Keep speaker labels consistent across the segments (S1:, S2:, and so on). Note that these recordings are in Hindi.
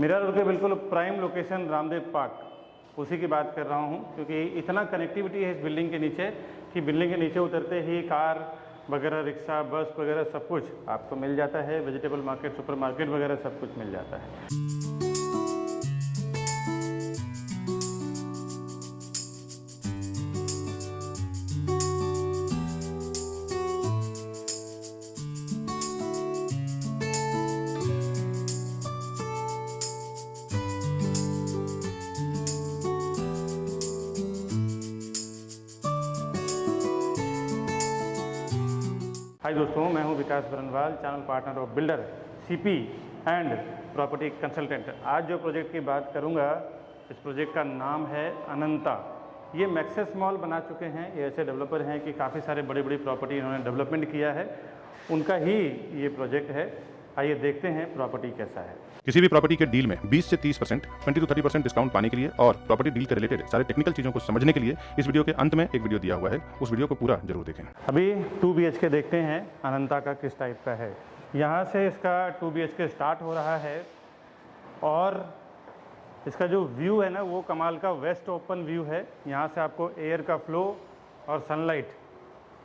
S1: मीरा रोड के बिल्कुल प्राइम लोकेशन रामदेव पार्क, उसी की बात कर रहा हूँ, क्योंकि इतना कनेक्टिविटी है इस बिल्डिंग के नीचे कि बिल्डिंग के नीचे उतरते ही कार वगैरह, रिक्शा, बस वगैरह सब कुछ आपको मिल जाता है। वेजिटेबल मार्केट, सुपर मार्केट वगैरह सब कुछ मिल जाता है। हाय दोस्तों, मैं हूं Vikas Barnwal, channel partner of builder CP and property consultant. आज जो प्रोजेक्ट की बात करूंगा, इस प्रोजेक्ट का नाम है अनंता। ये मैक्सेस मॉल बना चुके हैं। ये ऐसे डेवलपर हैं कि काफ़ी सारे बड़ी बड़ी प्रॉपर्टी इन्होंने डेवलपमेंट किया है, उनका ही ये प्रोजेक्ट है। आइए देखते हैं प्रॉपर्टी कैसा है।
S2: किसी भी प्रॉपर्टी के डील में 20 से 30%, 20 to 30% डिस्काउंट पाने के लिए और प्रॉपर्टी डील के रिलेटेड सारे टेक्निकल चीजों को समझने के लिए इस वीडियो के अंत में एक वीडियो दिया हुआ है, उस वीडियो को पूरा जरूर देखें।
S1: अभी 2 BHK देखते हैं अनंता का किस टाइप का है। यहाँ से इसका 2 BHK स्टार्ट हो रहा है और इसका जो व्यू है ना, वो कमाल का वेस्ट ओपन व्यू है। यहाँ से आपको एयर का फ्लो और सनलाइट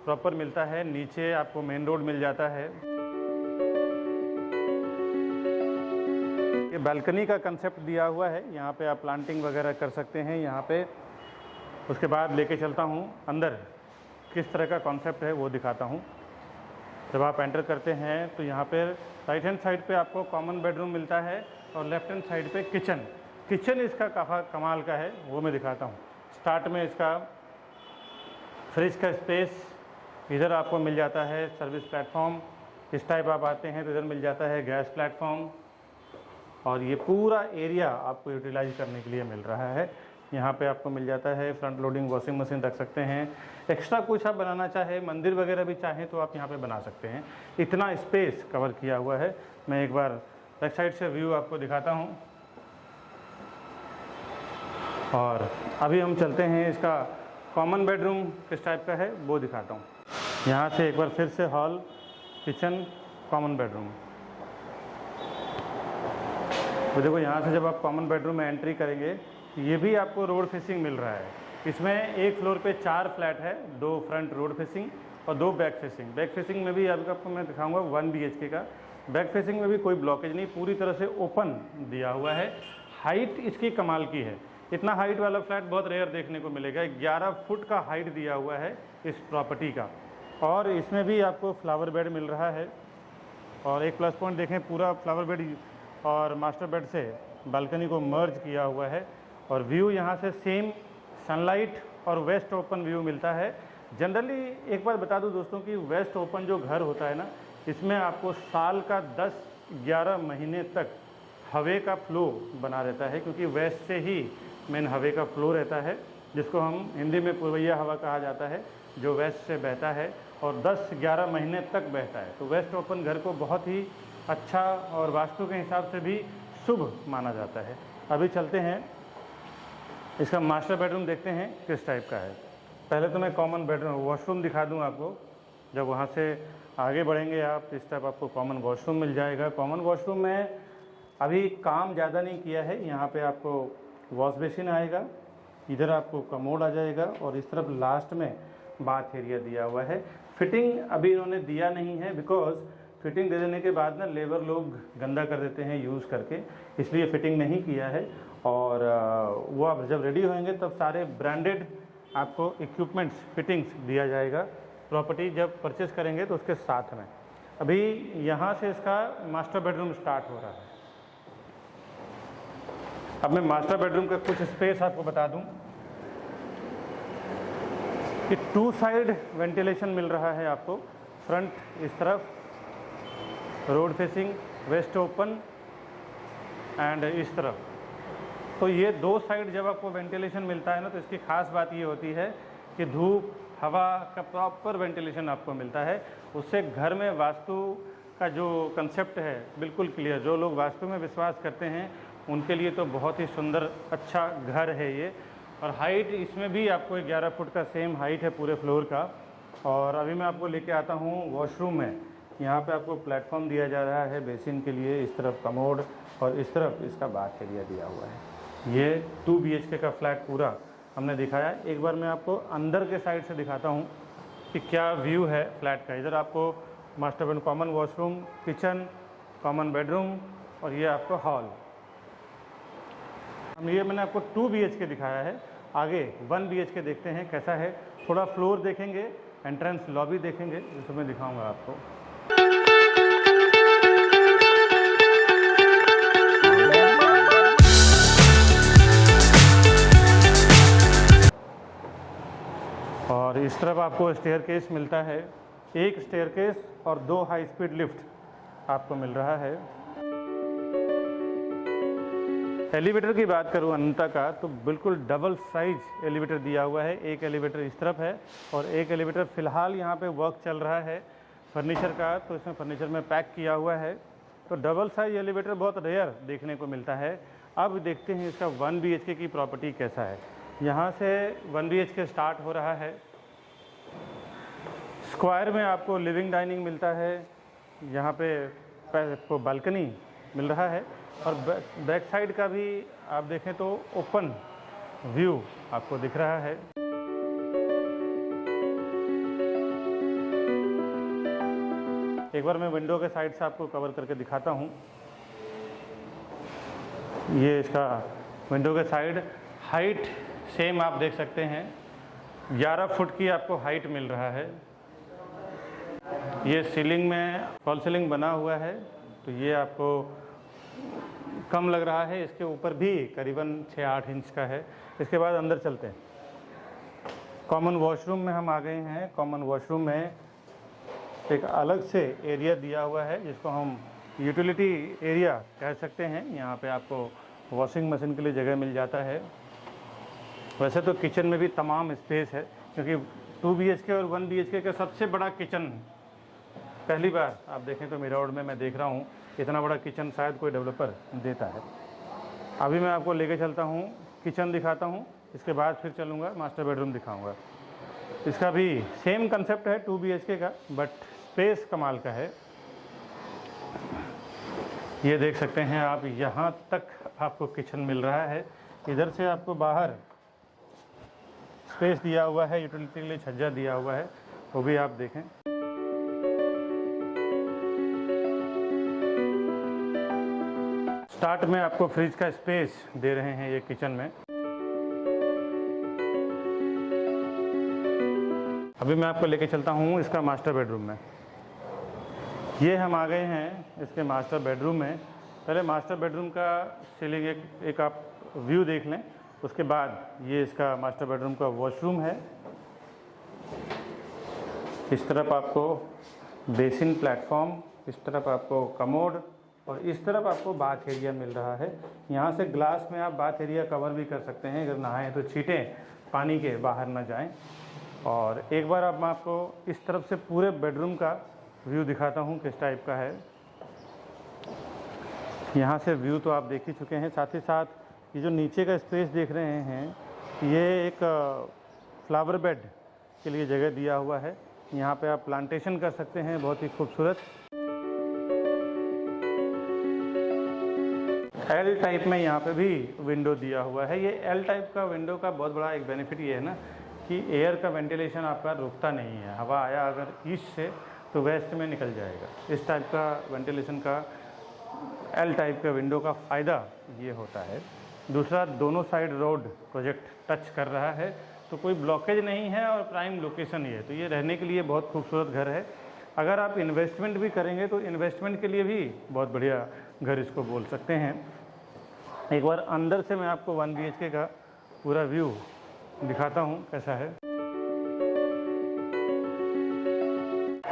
S1: प्रॉपर मिलता है। नीचे आपको मेन रोड मिल जाता है। ये बालकनी का कंसेप्ट दिया हुआ है, यहाँ पे आप प्लांटिंग वगैरह कर सकते हैं यहाँ पे। उसके बाद लेके चलता हूँ अंदर, किस तरह का कॉन्सेप्ट है वो दिखाता हूँ। जब आप एंटर करते हैं तो यहाँ पे राइट हैंड साइड पे आपको कॉमन बेडरूम मिलता है और लेफ्ट हैंड साइड पे किचन इसका काफ़ा कमाल का है, वो मैं दिखाता हूँ। स्टार्ट में इसका फ्रिज का स्पेस इधर आपको मिल जाता है। सर्विस प्लेटफॉर्म, इस टाइप आप आते हैं तो इधर मिल जाता है गैस प्लेटफॉर्म, और ये पूरा एरिया आपको यूटिलाइज करने के लिए मिल रहा है। यहाँ पे आपको मिल जाता है फ्रंट लोडिंग वॉशिंग मशीन रख सकते हैं। एक्स्ट्रा कुछ आप बनाना चाहे, मंदिर वगैरह भी चाहें तो आप यहाँ पे बना सकते हैं। इतना स्पेस कवर किया हुआ है। मैं एक बार बैक साइड से व्यू आपको दिखाता हूँ और अभी हम चलते हैं इसका कॉमन बेडरूम किस टाइप का है वो दिखाता हूँ। यहाँ से एक बार फिर से हॉल, किचन, कॉमन बेडरूम। तो देखो, यहाँ से जब आप कॉमन बेडरूम में एंट्री करेंगे, ये भी आपको रोड फेसिंग मिल रहा है। इसमें एक फ्लोर पे 4 फ्लैट है, 2 फ्रंट रोड फेसिंग और 2 बैक फेसिंग। बैक फेसिंग में भी आपको मैं दिखाऊंगा 1 BHK का। बैक फेसिंग में भी कोई ब्लॉकेज नहीं, पूरी तरह से ओपन दिया हुआ है। हाइट इसकी कमाल की है। इतना हाइट वाला फ्लैट बहुत रेयर देखने को मिलेगा। 11 फुट का हाइट दिया हुआ है इस प्रॉपर्टी का। और इसमें भी आपको फ्लावर बेड मिल रहा है। और एक प्लस पॉइंट देखें, पूरा फ्लावर बेड और मास्टर बेड से बालकनी को मर्ज किया हुआ है। और व्यू यहाँ से सेम सनलाइट और वेस्ट ओपन व्यू मिलता है। जनरली एक बार बता दूँ दोस्तों कि वेस्ट ओपन जो घर होता है ना, इसमें आपको साल का 10-11 महीने तक हवे का फ्लो बना रहता है, क्योंकि वेस्ट से ही मेन हवे का फ्लो रहता है, जिसको हम हिंदी में पूर्वैया हवा कहा जाता है, जो वेस्ट से बहता है और 10-11 महीने तक बहता है। तो वेस्ट ओपन घर को बहुत ही अच्छा और वास्तु के हिसाब से भी शुभ माना जाता है। अभी चलते हैं इसका मास्टर बेडरूम, देखते हैं किस टाइप का है। पहले तो मैं कॉमन बेडरूम वॉशरूम दिखा दूं आपको। जब वहाँ से आगे बढ़ेंगे आप, इस टाइप आपको कॉमन वॉशरूम मिल जाएगा। कॉमन वॉशरूम में अभी काम ज़्यादा नहीं किया है। यहाँ पे आपको वॉश बेसिन आएगा, इधर आपको कमोड आ जाएगा और इस तरफ लास्ट में बाथ एरिया दिया हुआ है। फिटिंग अभी इन्होंने दिया नहीं है, बिकॉज फिटिंग दे देने के बाद ना लेबर लोग गंदा कर देते हैं यूज़ करके, इसलिए फिटिंग नहीं किया है। और वो आप जब रेडी होंगे तब सारे ब्रांडेड आपको इक्विपमेंट्स, फिटिंग्स दिया जाएगा प्रॉपर्टी जब परचेस करेंगे तो उसके साथ में। अभी यहाँ से इसका मास्टर बेडरूम स्टार्ट हो रहा है। अब मैं मास्टर बेडरूम का कुछ स्पेस आपको बता दूं कि 2 साइड वेंटिलेशन मिल रहा है आपको। फ्रंट इस तरफ road facing, waste open, and इस तरफ। तो ये 2 साइड जब आपको वेंटिलेशन मिलता है ना, तो इसकी खास बात ये होती है कि धूप, हवा का प्रॉपर वेंटिलेशन आपको मिलता है। उससे घर में वास्तु का जो कंसेप्ट है बिल्कुल क्लियर। जो लोग वास्तु में विश्वास करते हैं उनके लिए तो बहुत ही सुंदर अच्छा घर है ये। और हाइट इसमें भी आपको 11 फुट का सेम हाइट है पूरे फ्लोर का। और अभी मैं आपको लेके आता हूँ वॉशरूम में। यहाँ पे आपको प्लेटफॉर्म दिया जा रहा है बेसिन के लिए, इस तरफ कमोड और इस तरफ इसका बाथ एरिया दिया हुआ है। ये 2 BHK का फ्लैट पूरा हमने दिखाया। एक बार मैं आपको अंदर के साइड से दिखाता हूँ कि क्या व्यू है फ्लैट का। इधर आपको master bedroom, common washroom, kitchen, common bedroom और ये आपको हॉल। ये मैंने आपको 2 BHK दिखाया है। आगे 1 BHK देखते हैं कैसा है। थोड़ा फ्लोर देखेंगे, एंट्रेंस लॉबी देखेंगे, जिसमें मैं दिखाऊंगा आपको। और इस तरफ आपको स्टेयरकेस मिलता है, एक स्टेयरकेस और 2 हाई स्पीड लिफ्ट आपको मिल रहा है। एलिवेटर की बात करूं अनंता का, तो बिल्कुल डबल साइज एलिवेटर दिया हुआ है। एक एलिवेटर इस तरफ है और एक एलिवेटर फ़िलहाल यहां पे वर्क चल रहा है फर्नीचर का, तो इसमें फर्नीचर में पैक किया हुआ है। तो डबल साइज एलिवेटर बहुत रेयर देखने को मिलता है। अब देखते हैं इसका 1 BHK की प्रॉपर्टी कैसा है। यहाँ से 1 BHK स्टार्ट हो रहा है। स्क्वायर में आपको लिविंग डाइनिंग मिलता है, यहाँ पे आपको बालकनी मिल रहा है और बैक साइड का भी आप देखें तो ओपन व्यू आपको दिख रहा है। एक बार मैं विंडो के साइड से आपको कवर करके दिखाता हूँ। ये इसका विंडो के साइड हाइट सेम आप देख सकते हैं, 11 फुट की आपको हाइट मिल रहा है। ये सीलिंग में फॉल सीलिंग बना हुआ है, तो ये आपको कम लग रहा है। इसके ऊपर भी करीबन 6-8 इंच का है। इसके बाद अंदर चलते हैं। कॉमन वॉशरूम में हम आ गए हैं। कॉमन वॉशरूम में एक अलग से एरिया दिया हुआ है, जिसको हम यूटिलिटी एरिया कह सकते हैं। यहाँ पे आपको वॉशिंग मशीन के लिए जगह मिल जाता है। वैसे तो किचन में भी तमाम स्पेस है, क्योंकि 2 BHK और 1 BHK का सबसे बड़ा किचन पहली बार आप देखें तो मेरा रोड में मैं देख रहा हूँ, इतना बड़ा किचन शायद कोई डेवलपर देता है। अभी मैं आपको लेके चलता हूँ, किचन दिखाता हूँ, इसके बाद फिर चलूँगा मास्टर बेडरूम दिखाऊँगा। इसका भी सेम कंसेप्ट है 2 BHK का, बट स्पेस कमाल का है। ये देख सकते हैं आप, यहाँ तक आपको किचन मिल रहा है। इधर से आपको बाहर स्पेस दिया हुआ है, यूटिलिटी के लिए छज्जा दिया हुआ है, वो भी आप देखें। स्टार्ट में आपको फ्रिज का स्पेस दे रहे हैं ये किचन में। अभी मैं आपको लेके चलता हूँ इसका मास्टर बेडरूम में। ये हम आ गए हैं इसके मास्टर बेडरूम में। पहले मास्टर बेडरूम का सीलिंग एक आप व्यू देख लें, उसके बाद ये इसका मास्टर बेडरूम का वॉशरूम है। इस तरफ आपको बेसिन प्लेटफॉर्म, इस तरफ आपको कमोड और इस तरफ आपको बाथ एरिया मिल रहा है। यहाँ से ग्लास में आप बाथ एरिया कवर भी कर सकते हैं, अगर नहाएं तो छींटें पानी के बाहर ना जाएं। और एक बार अब मैं आपको इस तरफ से पूरे बेडरूम का व्यू दिखाता हूँ किस टाइप का है। यहाँ से व्यू तो आप देख ही चुके हैं, साथ ही साथ ये जो नीचे का स्पेस देख रहे हैं, ये एक फ्लावर बेड के लिए जगह दिया हुआ है। यहाँ पे आप प्लांटेशन कर सकते हैं, बहुत ही खूबसूरत। एल टाइप में यहाँ पे भी विंडो दिया हुआ है। ये एल टाइप का विंडो का बहुत बड़ा एक बेनिफिट ये है ना कि एयर का वेंटिलेशन आपका रुकता नहीं है। हवा आया अगर ईस्ट से तो वेस्ट में निकल जाएगा। इस टाइप का वेंटिलेशन का एल टाइप का विंडो का फ़ायदा ये होता है। दूसरा, दोनों साइड रोड प्रोजेक्ट टच कर रहा है, तो कोई ब्लॉकेज नहीं है और प्राइम लोकेशन ही है, तो ये रहने के लिए बहुत खूबसूरत घर है। अगर आप इन्वेस्टमेंट भी करेंगे तो इन्वेस्टमेंट के लिए भी बहुत बढ़िया घर इसको बोल सकते हैं। एक बार अंदर से मैं आपको 1 BHK का पूरा व्यू दिखाता हूँ कैसा है।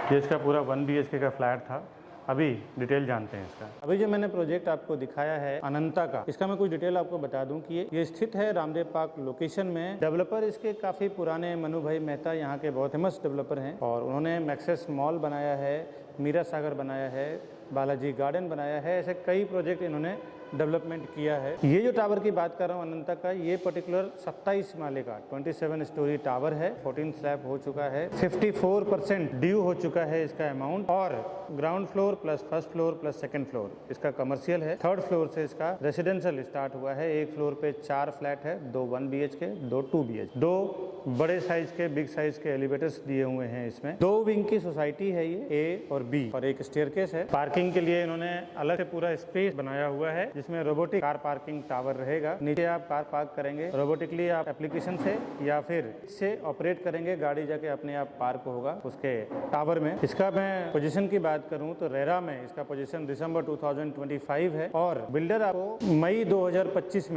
S1: ये इसका पूरा 1 BHK का फ्लैट था। अभी डिटेल जानते हैं इसका। अभी जो मैंने प्रोजेक्ट आपको दिखाया है अनंता का, इसका मैं कुछ डिटेल आपको बता दूं कि ये स्थित है रामदेव पार्क लोकेशन में। डेवलपर इसके काफ़ी पुराने मनु भाई मेहता यहाँ के बहुत फेमस डेवलपर हैं और उन्होंने मैक्सेस मॉल बनाया है, मीरा सागर बनाया है, बालाजी गार्डन बनाया है, ऐसे कई प्रोजेक्ट इन्होंने डेवलपमेंट किया है। ये जो टावर की बात कर रहा हूँ अनंता का, ये पर्टिकुलर 27 माले का 27 स्टोरी टावर है। 14 स्लैब हो चुका है, 54% ड्यू हो चुका है इसका अमाउंट, और ground floor plus first floor plus second floor इसका कमर्शियल है। थर्ड फ्लोर से इसका रेसिडेंशियल स्टार्ट हुआ है। एक फ्लोर पे 4 फ्लैट है, 2 1 BHK, 2 2 BHK, 2 बड़े साइज के बिग साइज के एलिवेटर्स दिए हुए हैं इसमें। 2 विंग की सोसाइटी है ये, A और B, और एक स्टेयरकेस है। पार्किंग के लिए इन्होंने अलग से पूरा स्पेस बनाया हुआ है जिसमें रोबोटिक कार पार्किंग टावर रहेगा। नीचे आप कार पार्क करेंगे रोबोटिकली, आप एप्लीकेशन से या फिर से ऑपरेट करेंगे, गाड़ी जाके अपने आप पार्क होगा उसके टावर में। इसका मैं पोजीशन की बात करूं तो रेरा में इसका पोजीशन दिसंबर 2025 है, और बिल्डर आपको मई 2025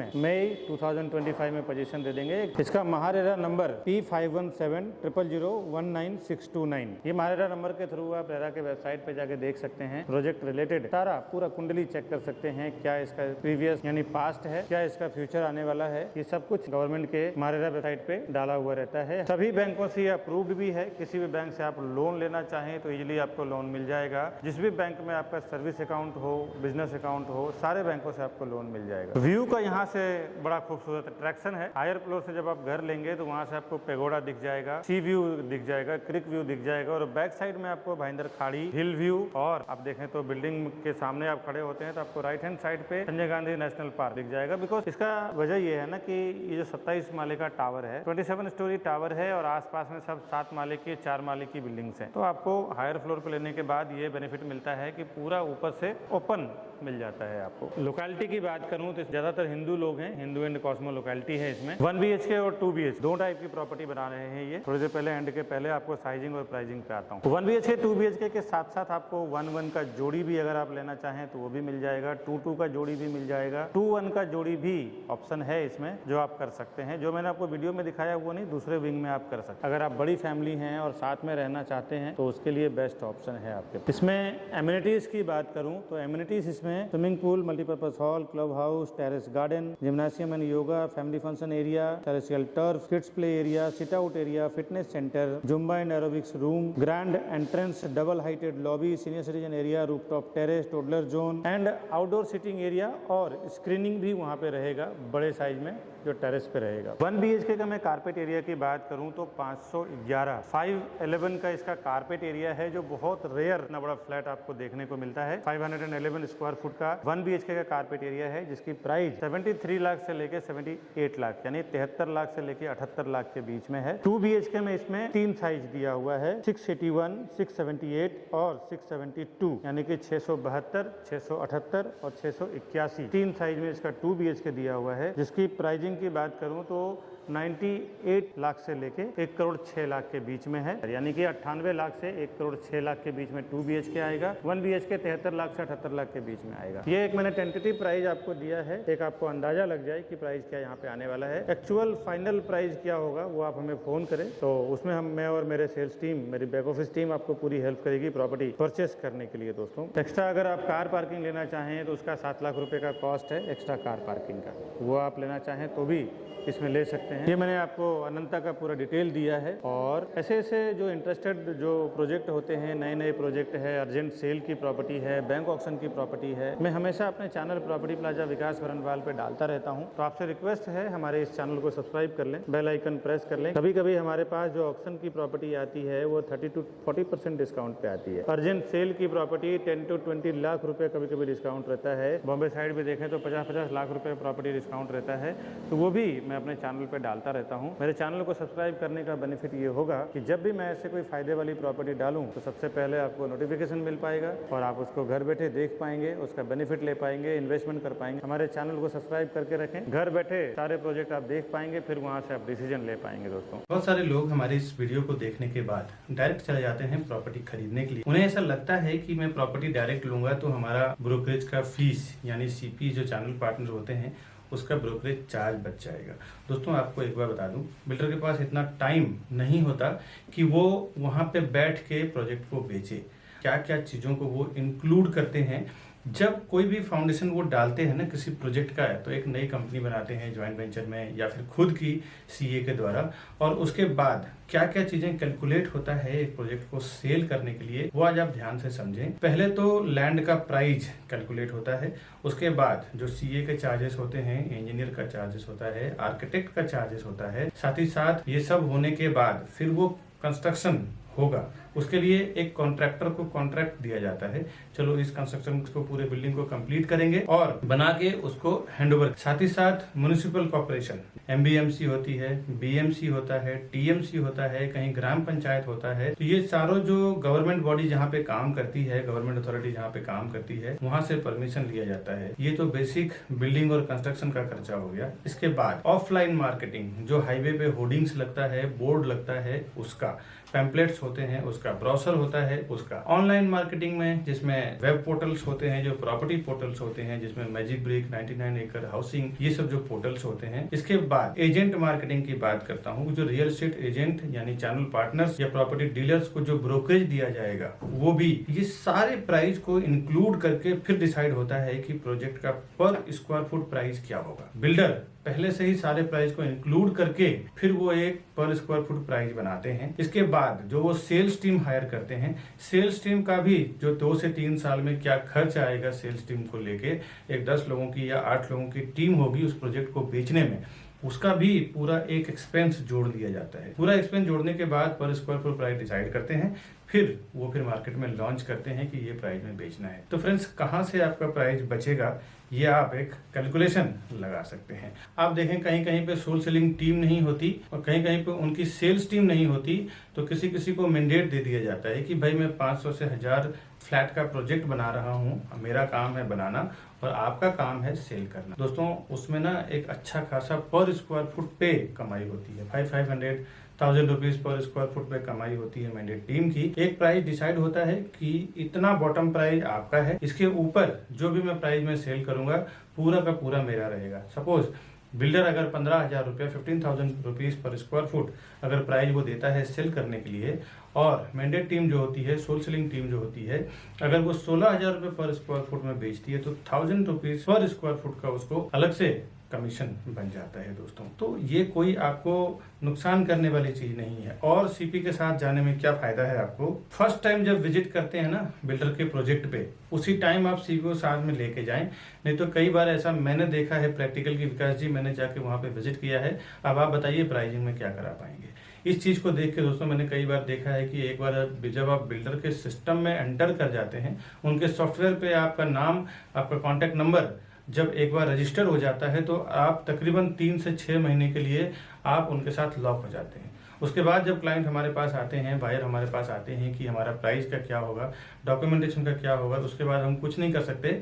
S1: में पोजीशन दे देंगे। इसका महारेरा नंबर P5170019629। ये महारेरा नंबर के थ्रू आप रेरा के वेबसाइट पे जाके देख सकते हैं। प्रोजेक्ट रिलेटेड सारा पूरा कुंडली चेक कर सकते हैं, क्या इसका प्रीवियस यानी पास्ट है, क्या इसका फ्यूचर आने वाला है। ये सब कुछ गवर्नमेंट के महारेरा वेबसाइट पे डाला हुआ रहता है। सभी बैंकों से अप्रूव्ड भी है। किसी भी बैंक से आप लोन लेना चाहें तो इजीली आपको लोन मिल जाएगा। जिस भी बैंक में आपका सर्विस अकाउंट हो, बिजनेस अकाउंट हो, सारे बैंकों से आपको लोन मिल जाएगा। व्यू का यहाँ से बड़ा खूबसूरत अट्रैक्शन है। हायर फ्लोर से जब आप घर लेंगे तो वहाँ से आपको पेगोडा दिख जाएगा, सी व्यू दिख जाएगा, क्रिक व्यू दिख जाएगा, और बैक साइड में आपको भाईंदर खाड़ी, हिल व्यू, और आप देखें तो बिल्डिंग के सामने आप खड़े होते हैं तो आपको राइट हैंड साइड पे संजय गांधी नेशनल पार्क दिख जाएगा। बिकॉज इसका वजह ये है ना कि ये जो 27 माले का टावर है, 27 स्टोरी टावर है, और आसपास में सब 7 माले की 4 माले की बिल्डिंग्स हैं। तो आपको हायर फ्लोर पे लेने के बाद ये बेनिफिट मिलता है कि पूरा ऊपर से ओपन मिल जाता है आपको। लोकेलिटी की बात करूं तो ज्यादातर हिंदू लोग हैं, हिंदू एंड कॉस्मो लोकेलिटी है इसमें। 1 BHK और 2 BHK दो टाइप की प्रॉपर्टी बना रहे हैं ये। थोड़ी देर पहले एंड के पहले आपको साइजिंग और प्राइसिंग पे आता हूँ। 1 BHK 2 BHK के साथ साथ आपको 1-1 का जोड़ी भी अगर आप लेना चाहें तो वो भी मिल जाएगा। 2-2 का जोड़ी भी मिल जाएगा। 2-1 का जोड़ी भी ऑप्शन है इसमें जो आप कर सकते हैं। जो मैंने आपको वीडियो में दिखाया वो नहीं, दूसरे विंग में आप कर सकते हैं। अगर आप बड़ी फैमिली हैं और साथ में रहना चाहते हैं तो उसके लिए बेस्ट ऑप्शन है आपके। इसमें एमिनिटीज की बात करूं तो एमिनिटीज इसमें swimming pool, multipurpose hall, club house, terrace garden, जिम्नासियम and yoga, family function area, terrestrial turf, kids play area, sit out area, fitness centre, Zumba and aerobics room, grand entrance, double heighted lobby, senior citizen area, rooftop terrace, toddler zone and outdoor sitting area, और स्क्रीनिंग भी वहाँ पे रहेगा बड़े साइज में जो टेरेस पे रहेगा। 1 BHK का मैं कारपेट एरिया की बात करूं तो 511 511 का इसका कारपेट एरिया है, जो बहुत रेयर इतना बड़ा फ्लैट आपको देखने को मिलता है। 511 स्क्वायर फुट का 1 BHK का कारपेट एरिया है, जिसकी प्राइस 73 लाख से लेके 78 लाख यानी 73 लाख से लेके 78 लाख के बीच में है। 2 BHK में इसमें 3 साइज दिया हुआ है, 681, 678 और 672 यानी कि 672, 678 और 681 3 साइज में इसका 2 BHK दिया हुआ है। जिसकी प्राइसिंग की बात करूं तो 98 लाख से लेके 1 करोड़ 6 लाख के बीच में है, यानी कि 98 लाख से 1 करोड़ 6 लाख के बीच में 2 BHK आएगा। 1 BHK 73 लाख से 78 लाख के बीच में आएगा। ये एक मैंने टेंटेटिव प्राइस आपको दिया है, एक आपको अंदाजा लग जाए कि प्राइस क्या यहाँ पे आने वाला है। एक्चुअल फाइनल प्राइस क्या होगा वो आप हमें फोन करें तो उसमें मैं और मेरे सेल्स टीम, मेरी बैक ऑफिस टीम आपको पूरी हेल्प करेगी प्रॉपर्टी परचेस करने के लिए। दोस्तों एक्स्ट्रा अगर आप कार पार्किंग लेना चाहें तो उसका 7 लाख रुपए का कॉस्ट है एक्स्ट्रा कार पार्किंग का, वो आप लेना चाहें तो भी इसमें ले सकते हैं। ये मैंने आपको अनंता का पूरा डिटेल दिया है। और ऐसे ऐसे जो इंटरेस्टेड जो प्रोजेक्ट होते हैं, नए नए प्रोजेक्ट है, अर्जेंट सेल की प्रॉपर्टी है, बैंक ऑक्शन की प्रॉपर्टी है, मैं हमेशा अपने चैनल प्रॉपर्टी प्लाजा विकास बरनवाल पे डालता रहता हूं। तो आपसे रिक्वेस्ट है हमारे इस चैनल को सब्सक्राइब कर लें, बेल आइकन प्रेस कर लें। कभी कभी हमारे पास जो ऑक्शन की प्रॉपर्टी आती है वो 30 to 40% डिस्काउंट पे आती है। अर्जेंट सेल की प्रॉपर्टी 10 to 20 लाख रुपए कभी कभी डिस्काउंट रहता है। बॉम्बे साइड भी देखें तो 50-50 लाख रुपए प्रॉपर्टी डिस्काउंट रहता है। तो वो भी मैं अपने चैनल पे डालता रहता हूं। मेरे चैनल को सब्सक्राइब करने का बेनिफिट ये होगा कि जब भी मैं ऐसे कोई फायदे वाली प्रॉपर्टी डालूं तो सबसे पहले आपको नोटिफिकेशन मिल पाएगा और आप उसको घर बैठे देख पाएंगे, उसका बेनिफिट ले पाएंगे, इन्वेस्टमेंट कर पाएंगे। हमारे चैनल को सब्सक्राइब करके रखें, घर बैठे सारे प्रोजेक्ट आप देख पाएंगे, फिर वहां से आप डिसीजन ले पाएंगे। दोस्तों
S3: बहुत सारे लोग हमारे इस वीडियो को देखने के बाद डायरेक्ट चले जाते हैं प्रॉपर्टी खरीदने के लिए। उन्हें ऐसा लगता है कि मैं प्रॉपर्टी डायरेक्ट लूंगा तो हमारा ब्रोकरेज का फीस यानी सीपी जो चैनल पार्टनर होते हैं उसका ब्रोकरेज चार्ज बच जाएगा। दोस्तों आपको एक बार बता दूं, बिल्डर के पास इतना टाइम नहीं होता कि वो वहां पे बैठ के प्रोजेक्ट को बेचे। क्या क्या चीज़ों को वो इंक्लूड करते हैं जब कोई भी फाउंडेशन वो डालते हैं ना किसी प्रोजेक्ट का है, तो एक नई कंपनी बनाते हैं ज्वाइंट वेंचर में या फिर खुद की सीए के द्वारा, और उसके बाद क्या क्या चीजें कैलकुलेट होता है एक प्रोजेक्ट को सेल करने के लिए, वो आज आप ध्यान से समझें। पहले तो लैंड का प्राइस कैलकुलेट होता है, उसके बाद जो सीए के चार्जेस होते हैं, इंजीनियर का चार्जेस होता है, आर्किटेक्ट का चार्जेस होता है, साथ ही साथ ये सब होने के बाद फिर वो कंस्ट्रक्शन होगा, उसके लिए एक कॉन्ट्रैक्टर को कॉन्ट्रैक्ट दिया जाता है, चलो इस कंस्ट्रक्शन को पूरे बिल्डिंग को कंप्लीट करेंगे और बना के उसको हैंडओवर। साथ ही साथ म्युनिसिपल कॉर्पोरेशन, एमबीएमसी होती है, बीएमसी होता है, टीएमसी होता है, कहीं ग्राम पंचायत होता है, तो ये सारों जो गवर्नमेंट बॉडी जहाँ पे काम करती है, गवर्नमेंट अथॉरिटी जहाँ पे काम करती है, वहां से परमिशन लिया जाता है। ये तो बेसिक बिल्डिंग और कंस्ट्रक्शन का खर्चा हो गया। इसके बाद ऑफलाइन मार्केटिंग, जो हाईवे पे होर्डिंग्स लगता है, बोर्ड लगता है, उसका पैम्पलेट्स होते हैं, उसका ब्रोशर होता है, उसका ऑनलाइन मार्केटिंग में जिसमें वेब पोर्टल्स होते हैं, जो प्रॉपर्टी पोर्टल्स होते हैं, जिसमें मैजिक ब्रिक, 99 एकड़ हाउसिंग, ये सब जो पोर्टल्स होते हैं। इसके बाद एजेंट मार्केटिंग की बात करता हूँ, जो रियल एस्टेट एजेंट यानी चैनल पार्टनर्स या प्रॉपर्टी डीलर्स को जो ब्रोकरेज दिया जाएगा, वो भी ये सारे प्राइस को इंक्लूड करके फिर डिसाइड होता है कि प्रोजेक्ट का पर स्क्वायर फुट प्राइस क्या होगा। बिल्डर पहले से ही सारे प्राइस को इंक्लूड करके फिर वो एक पर स्क्वायर फुट प्राइस बनाते हैं। इसके बाद जो वो सेल्स टीम हायर करते हैं, सेल्स टीम का भी जो 2 से 3 साल में क्या खर्च आएगा सेल्स टीम को लेके, एक 10 लोगों की या 8 लोगों की टीम होगी उस प्रोजेक्ट को बेचने में, उसका भी पूरा एक एक्सपेंस जोड़ दिया जाता है। पूरा एक्सपेंस जोड़ने के बाद पर स्क्वायर फुट प्राइस डिसाइड करते हैं, फिर वो फिर मार्केट में लॉन्च करते हैं कि ये प्राइस में बेचना है। तो फ्रेंड्स, कहाँ से आपका प्राइस बचेगा, ये आप एक कैलकुलेशन लगा सकते हैं। आप देखें कहीं कहीं पे सोल सेलिंग टीम नहीं होती और कहीं कहीं पे उनकी सेल्स टीम नहीं होती, तो किसी किसी को मैंडेट दे दिया जाता है कि भाई मैं 500 से 1000 फ्लैट का प्रोजेक्ट बना रहा हूँ, मेरा काम है बनाना और आपका काम है सेल करना। दोस्तों, उसमें ना एक अच्छा खासा पर स्क्वायर फुट पे कमाई होती है, 500,000 रुपीज पर स्क्वायर फुट पे कमाई होती है मैंडेट टीम की। एक प्राइस डिसाइड होता है कि इतना बॉटम प्राइस आपका है, इसके ऊपर जो भी मैं प्राइस में सेल करूंगा पूरा का पूरा मेरा रहेगा। सपोज बिल्डर अगर 15,000 रुपया 15,000 रुपीज पर स्क्वायर फुट अगर प्राइस वो देता है सेल करने के लिए, और मैंडेट टीम जो होती है, सोल सेलिंग टीम जो होती है, अगर वो 16,000 रुपये पर स्क्वायर फुट में बेचती है, तो 1000 रुपीज पर स्क्वायर फुट का उसको अलग से कमीशन बन जाता है। दोस्तों, तो ये कोई आपको नुकसान करने वाली चीज नहीं है। और सीपी के साथ जाने में क्या फायदा है आपको, फर्स्ट टाइम जब विजिट करते हैं ना बिल्डर के प्रोजेक्ट पे, उसी टाइम आप सीपी को साथ में लेके जाएं। नहीं तो कई बार ऐसा मैंने देखा है प्रैक्टिकल की, विकास जी मैंने जाके वहां पे विजिट किया है, अब आप बताइए प्राइसिंग में क्या करा पाएंगे। इस चीज को देख के दोस्तों मैंने कई बार देखा है कि एक बार जब आप बिल्डर के सिस्टम में एंटर कर जाते हैं, उनके सॉफ्टवेयर पे आपका नाम, आपका कॉन्टेक्ट नंबर जब एक बार रजिस्टर हो जाता है, तो आप तकरीबन 3 से 6 महीने के लिए आप उनके साथ लॉक हो जाते हैं। उसके बाद जब क्लाइंट हमारे पास आते हैं, बायर हमारे पास आते हैं कि हमारा प्राइस का क्या होगा, डॉक्यूमेंटेशन का क्या होगा, तो उसके बाद हम कुछ नहीं कर सकते,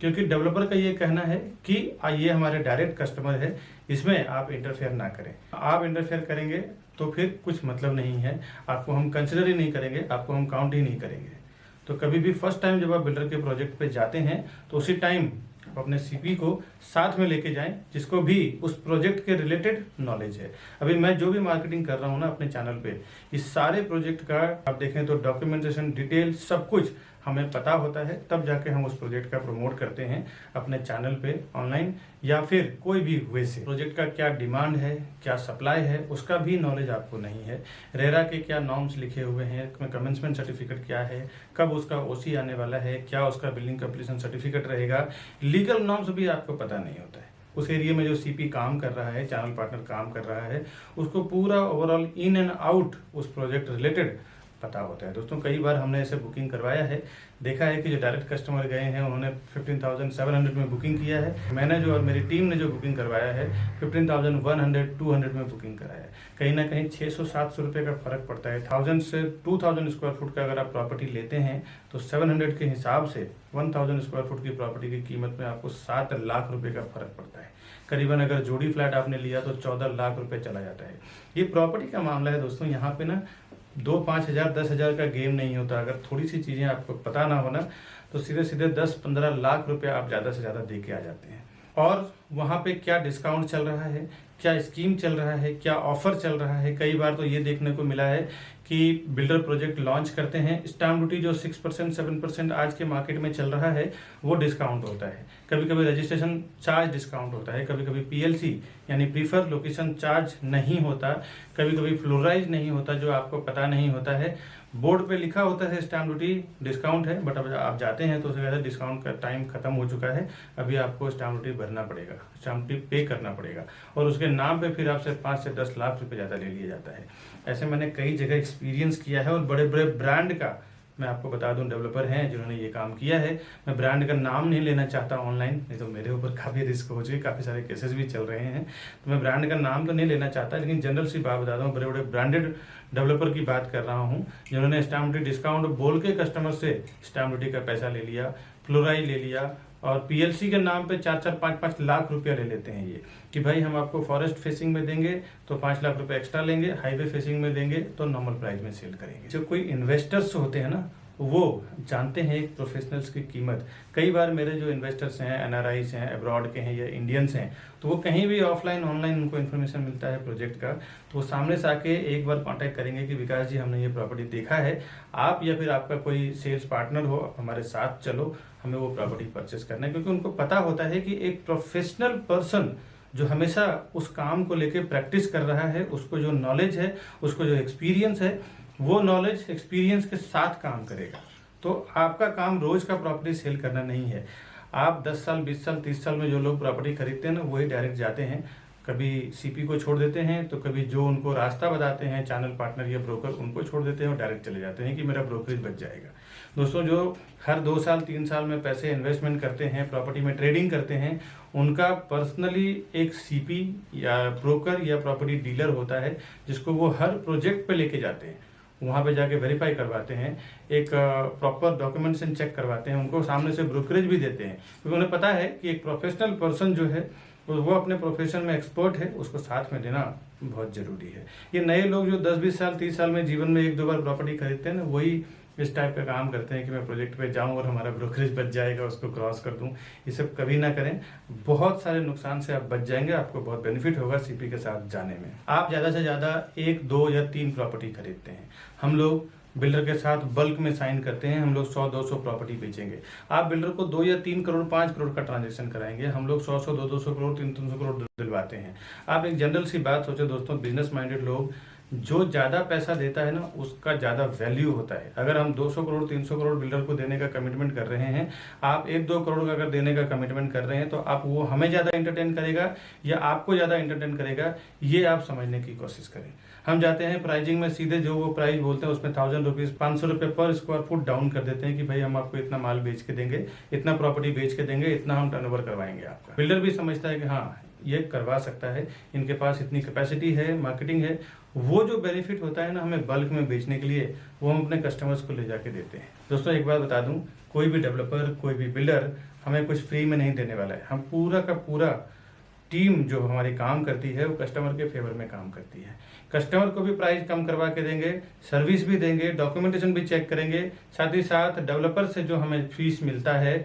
S3: क्योंकि डेवलपर का ये कहना है कि ये हमारे डायरेक्ट कस्टमर है, इसमें आप इंटरफेयर ना करें। आप इंटरफेयर करेंगे तो फिर कुछ मतलब नहीं है, आपको हम कंसिडर ही नहीं करेंगे, आपको हम काउंट ही नहीं करेंगे। तो कभी भी फर्स्ट टाइम जब आप बिल्डर के प्रोजेक्ट पे जाते हैं, तो उसी टाइम अपने सीपी को साथ में लेके जाएं, जिसको भी उस प्रोजेक्ट के रिलेटेड नॉलेज है। अभी मैं जो भी मार्केटिंग कर रहा हूँ ना अपने चैनल पे, इस सारे प्रोजेक्ट का आप देखें तो डॉक्यूमेंटेशन, डिटेल सब कुछ हमें पता होता है, तब जाके हम उस प्रोजेक्ट का प्रमोट करते हैं अपने चैनल पे ऑनलाइन या फिर कोई भी वे से। प्रोजेक्ट का क्या डिमांड है, क्या सप्लाई है, उसका भी नॉलेज आपको नहीं है। रेरा के क्या नॉर्म्स लिखे हुए हैं, कमेंसमेंट सर्टिफिकेट क्या है, कब उसका ओसी आने वाला है, क्या उसका बिल्डिंग कंप्लीशन सर्टिफिकेट रहेगा, लीगल नॉर्म्स भी आपको पता नहीं होता है। उस एरिया में जो सीपी काम कर रहा है, चैनल पार्टनर काम कर रहा है, उसको पूरा ओवरऑल इन एंड आउट उस प्रोजेक्ट रिलेटेड पता होता है। दोस्तों, कई बार हमने ऐसे बुकिंग करवाया है, देखा है कि जो डायरेक्ट कस्टमर गए हैं उन्होंने 15,700 में बुकिंग किया है, मैंने जो और मेरी टीम ने जो बुकिंग करवाया है 15,100, 200 में बुकिंग कराया है। कहीं ना कहीं 600-700 रुपये का फर्क पड़ता है। 1000 से 2000 स्क्वायर फुट का अगर आप प्रॉपर्टी लेते हैं, तो 700 के हिसाब से 1000 स्क्वायर फुट की प्रॉपर्टी की कीमत में आपको 7 लाख रुपए का फर्क पड़ता है। करीबन अगर जोड़ी फ्लैट आपने लिया तो 14 लाख रुपए चला जाता है। ये प्रॉपर्टी का मामला है दोस्तों, यहाँ पे ना 2-5 हज़ार 10 हज़ार का गेम नहीं होता। अगर थोड़ी सी चीज़ें आपको पता ना हो ना, तो सीधे सीधे 10-15 लाख रुपए आप ज़्यादा से ज़्यादा दे के आ जाते हैं। और वहाँ पे क्या डिस्काउंट चल रहा है, क्या स्कीम चल रहा है, क्या ऑफर चल रहा है। कई बार तो ये देखने को मिला है कि बिल्डर प्रोजेक्ट लॉन्च करते हैं, स्टैम्प ड्यूटी जो 6% 7% आज के मार्केट में चल रहा है वो डिस्काउंट होता है, कभी कभी रजिस्ट्रेशन चार्ज डिस्काउंट होता है, कभी कभी PLC यानी प्रीफर लोकेशन चार्ज नहीं होता, कभी कभी फ्लोराइज नहीं होता जो आपको पता नहीं होता है। बोर्ड पे लिखा होता है स्टैम्प ड्यूटी डिस्काउंट है, बट अब आप जाते हैं तो उससे कहते हैं डिस्काउंट का टाइम खत्म हो चुका है, अभी आपको स्टैम्प ड्यूटी भरना पड़ेगा, स्टैम्प ड्यूटी पे करना पड़ेगा, और उसके नाम पे फिर आपसे 5 से 10 लाख रुपए ज़्यादा ले लिया जाता है। ऐसे मैंने कई जगह एक्सपीरियंस किया है, और बड़े बड़े ब्रांड का मैं आपको बता दूं डेवलपर हैं जिन्होंने ये काम किया है। मैं ब्रांड का नाम नहीं लेना चाहता ऑनलाइन, नहीं तो मेरे ऊपर काफ़ी रिस्क हो चुकी, काफ़ी सारे केसेस भी चल रहे हैं, तो मैं ब्रांड का नाम तो नहीं लेना चाहता, लेकिन जनरल सी बात बताता हूँ, बड़े बड़े ब्रांडेड डेवलपर की बात कर रहा हूँ जिन्होंने स्टैम्प ड्यूटी डिस्काउंट बोल के कस्टमर से स्टैम्प ड्यूटी का पैसा ले लिया, फ्लोराइज ले लिया, और PLC के नाम पे 4-4 5-5 लाख रुपया ले लेते हैं ये कि भाई हम आपको फॉरेस्ट फेसिंग में देंगे तो 5 लाख रुपए एक्स्ट्रा लेंगे, हाईवे फेसिंग में देंगे तो नॉर्मल प्राइस में सेल करेंगे। जो कोई इन्वेस्टर्स होते हैं ना वो जानते हैं एक प्रोफेशनल्स की कीमत। कई बार मेरे जो इन्वेस्टर्स हैं, NRIs हैं, अब्रॉड के हैं या इंडियंस हैं, तो वो कहीं भी ऑफलाइन ऑनलाइन उनको इन्फॉर्मेशन मिलता है प्रोजेक्ट का, तो वो सामने से आके एक बार कांटेक्ट करेंगे कि विकास जी हमने ये प्रॉपर्टी देखा है, आप या फिर आपका कोई सेल्स पार्टनर हो हमारे साथ चलो, हमें वो प्रॉपर्टी परचेस करना है। क्योंकि उनको पता होता है कि एक प्रोफेशनल पर्सन जो हमेशा उस काम को लेके प्रैक्टिस कर रहा है, उसको जो नॉलेज है, उसको जो एक्सपीरियंस है, वो नॉलेज एक्सपीरियंस के साथ काम करेगा। तो आपका काम रोज का प्रॉपर्टी सेल करना नहीं है। आप 10 साल 20 साल 30 साल में जो लोग प्रॉपर्टी खरीदते हैं ना वही डायरेक्ट जाते हैं, कभी CP को छोड़ देते हैं, तो कभी जो उनको रास्ता बताते हैं चैनल पार्टनर या ब्रोकर उनको छोड़ देते हैं और डायरेक्ट चले जाते हैं कि मेरा ब्रोकरेज बच जाएगा। दोस्तों जो हर 2 साल 3 साल में पैसे इन्वेस्टमेंट करते हैं, प्रॉपर्टी में ट्रेडिंग करते हैं, उनका पर्सनली एक CP या ब्रोकर या प्रॉपर्टी डीलर होता है जिसको वो हर प्रोजेक्ट पे लेके जाते हैं, वहाँ पे जाके वेरीफाई करवाते हैं, एक प्रॉपर डॉक्यूमेंटेशन चेक करवाते हैं, उनको सामने से ब्रोकरेज भी देते हैं, क्योंकि उन्हें पता है कि एक प्रोफेशनल पर्सन जो है वो अपने प्रोफेशन में एक्सपर्ट है, उसको साथ में देना बहुत जरूरी है। ये नए लोग जो 10-20 साल 30 साल में जीवन में 1-2 बार प्रॉपर्टी खरीदते हैं ना, वही इस टाइप का काम करते हैं कि मैं प्रोजेक्ट पे जाऊं और हमारा ब्रोकरेज बच जाएगा, उसको क्रॉस कर दूं। ये सब कभी ना करें, बहुत सारे नुकसान से आप बच जाएंगे, आपको बहुत बेनिफिट होगा CP के साथ जाने में। आप ज़्यादा से ज़्यादा 1, 2 या 3 प्रॉपर्टी खरीदते हैं, हम लोग बिल्डर के साथ बल्क में साइन करते हैं, हम लोग 100-200 प्रॉपर्टी बेचेंगे। आप बिल्डर को 2 या 3 करोड़ 5 करोड़ का ट्रांजेक्शन कराएंगे, हम लोग 100-100 200 करोड़ 300 करोड़ दिलवाते हैं। आप एक जनरल सी बात सोचो दोस्तों, बिजनेस माइंडेड लोग, जो ज़्यादा पैसा देता है ना उसका ज़्यादा वैल्यू होता है। अगर हम 200 करोड़ 300 करोड़ बिल्डर को देने का कमिटमेंट कर रहे हैं, आप 1-2 करोड़ का अगर देने का कमिटमेंट कर रहे हैं, तो आप वो हमें ज़्यादा एंटरटेन करेगा या आपको ज़्यादा एंटरटेन करेगा, ये आप समझने की कोशिश करें। हम जाते हैं प्राइजिंग में सीधे जो वो प्राइस बोलते हैं उसमें 1000 रुपीज़ 500 रुपये पर स्क्वायर फुट डाउन कर देते हैं कि भाई हम आपको इतना माल बेच के देंगे, इतना प्रॉपर्टी बेच के देंगे, इतना हम टर्नओवर करवाएंगे आपका। बिल्डर भी समझता है कि हाँ ये करवा सकता है, इनके पास इतनी कैपेसिटी है, मार्केटिंग है। वो जो बेनिफिट होता है ना हमें बल्क में बेचने के लिए, वो हम अपने कस्टमर्स को ले जाके देते हैं। दोस्तों एक बात बता दूं, कोई भी डेवलपर, कोई भी बिल्डर हमें कुछ फ्री में नहीं देने वाला है। हम पूरा का पूरा टीम जो हमारी काम करती है वो कस्टमर के फेवर में काम करती है। कस्टमर को भी प्राइस कम करवा के देंगे, सर्विस भी देंगे, डॉक्यूमेंटेशन भी चेक करेंगे, साथ ही साथ डेवलपर से जो हमें फीस मिलता है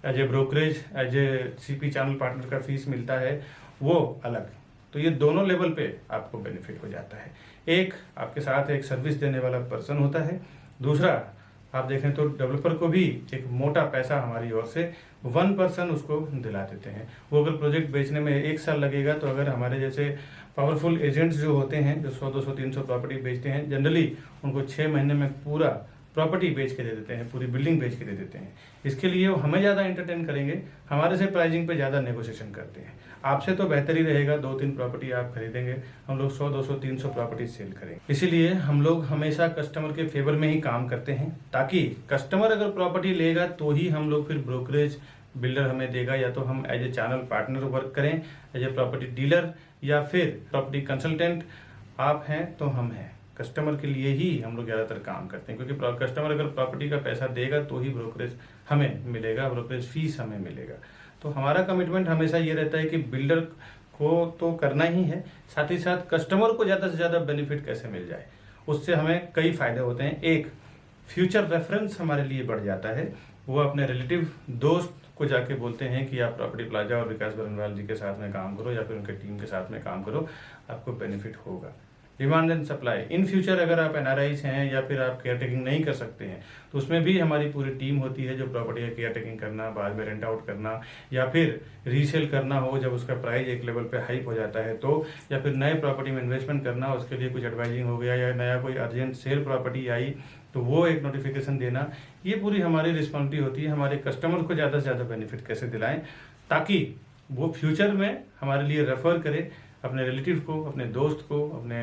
S3: as a brokerage, as a CP channel partner का फीस मिलता है वो अलग। तो ये दोनों लेवल पे आपको बेनिफिट हो जाता है। एक आपके साथ एक सर्विस देने वाला पर्सन होता है, दूसरा आप देखें तो डेवलपर को भी एक मोटा पैसा हमारी ओर से 1 पर्सन उसको दिला देते हैं। वो अगर प्रोजेक्ट बेचने में 1 साल लगेगा, तो अगर हमारे जैसे पावरफुल एजेंट्स जो होते हैं जो 100-200-300 प्रॉपर्टी बेचते हैं, जनरली उनको 6 महीने में पूरा प्रॉपर्टी बेच के दे देते हैं, पूरी बिल्डिंग बेच के दे देते हैं। इसके लिए वो हमें ज़्यादा एंटरटेन करेंगे, हमारे से प्राइसिंग पे ज़्यादा नेगोशिएशन करते हैं। आपसे तो बेहतर ही रहेगा, 2-3 प्रॉपर्टी आप खरीदेंगे, हम लोग 100-200-300 प्रॉपर्टी सेल करेंगे। इसीलिए हम लोग हमेशा कस्टमर के फेवर में ही काम करते हैं, ताकि कस्टमर अगर प्रॉपर्टी लेगा तो ही हम लोग फिर ब्रोकरेज बिल्डर हमें देगा, या तो हम as a channel partner work करें, एज ए प्रॉपर्टी डीलर या फिर प्रॉपर्टी कंसल्टेंट आप हैं तो हम हैं। कस्टमर के लिए ही हम लोग ज़्यादातर काम करते हैं, क्योंकि कस्टमर अगर प्रॉपर्टी का पैसा देगा तो ही ब्रोकरेज हमें मिलेगा, ब्रोकरेज फीस हमें मिलेगा। तो हमारा कमिटमेंट हमेशा ये रहता है कि बिल्डर को तो करना ही है, साथ ही साथ कस्टमर को ज़्यादा से ज़्यादा बेनिफिट कैसे मिल जाए, उससे हमें कई फायदे होते हैं। एक, फ्यूचर रेफरेंस हमारे लिए बढ़ जाता है, वो अपने रिलेटिव दोस्त को जाके बोलते हैं कि आप प्रॉपर्टी प्लाजा और विकास बरनवाल जी के साथ में काम करो या फिर उनके टीम के साथ में काम करो, आपको बेनिफिट होगा। Demand and supply, in future अगर आप एनआरआईज हैं या फिर आप केयर टेकिंग नहीं कर सकते हैं तो उसमें भी हमारी पूरी टीम होती है जो प्रॉपर्टी का केयर टेकिंग करना, बाद में रेंट आउट करना या फिर रीसेल करना हो जब उसका प्राइस एक लेवल पे हाइप हो जाता है तो, या फिर नए प्रॉपर्टी में इन्वेस्टमेंट करना, उसके लिए कुछ एडवाइजिंग हो गया या नया कोई अर्जेंट सेल प्रॉपर्टी आई तो वो एक नोटिफिकेशन देना, ये पूरी हमारी रिस्पॉन्सिबिलिटी होती है। हमारे कस्टमर को ज़्यादा से ज़्यादा बेनिफिट कैसे दिलाएं ताकि वो फ्यूचर में हमारे लिए रेफर करे अपने रिलेटिव को, अपने दोस्त को, अपने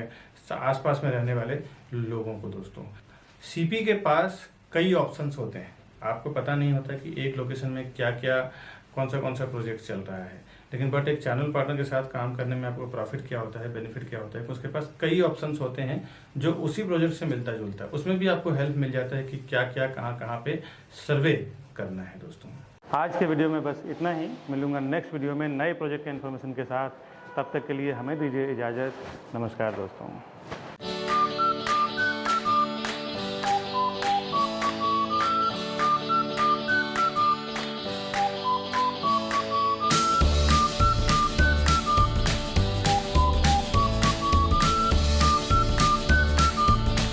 S3: आसपास में रहने वाले लोगों को। दोस्तों, सीपी के पास कई ऑप्शंस होते हैं, आपको पता नहीं होता कि एक लोकेशन में क्या क्या कौन सा प्रोजेक्ट चल रहा है, लेकिन बट एक चैनल पार्टनर के साथ काम करने में आपको प्रॉफिट क्या होता है, बेनिफिट क्या होता है, उसके पास कई ऑप्शंस होते हैं जो उसी प्रोजेक्ट से मिलता जुलता है। उसमें भी आपको हेल्प मिल जाता है कि क्या क्या कहाँ पे सर्वे करना है। दोस्तों,
S1: आज के वीडियो में बस इतना ही, मिलूंगा नेक्स्ट वीडियो में नए प्रोजेक्ट के इन्फॉर्मेशन के साथ। तब तक के लिए हमें दीजिए इजाज़त। नमस्कार दोस्तों।